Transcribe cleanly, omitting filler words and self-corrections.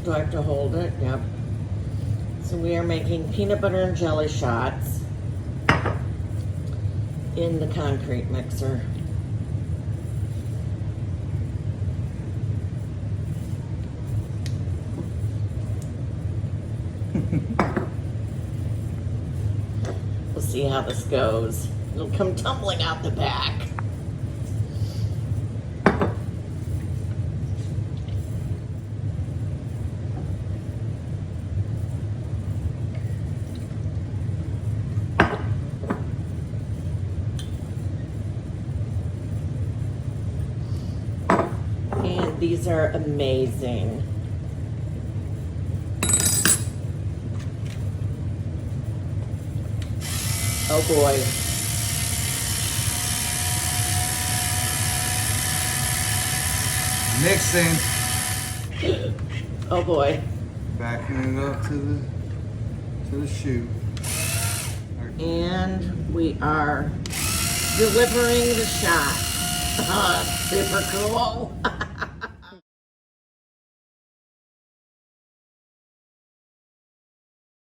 Do I have to hold it? Yep. So we are making peanut butter and jelly shots in the concrete mixer. We'll see how this goes. It'll come tumbling out the back. And these are amazing. Oh boy. Mixing. Oh boy. Backing it up to the chute. And we are delivering the shot. Super cool.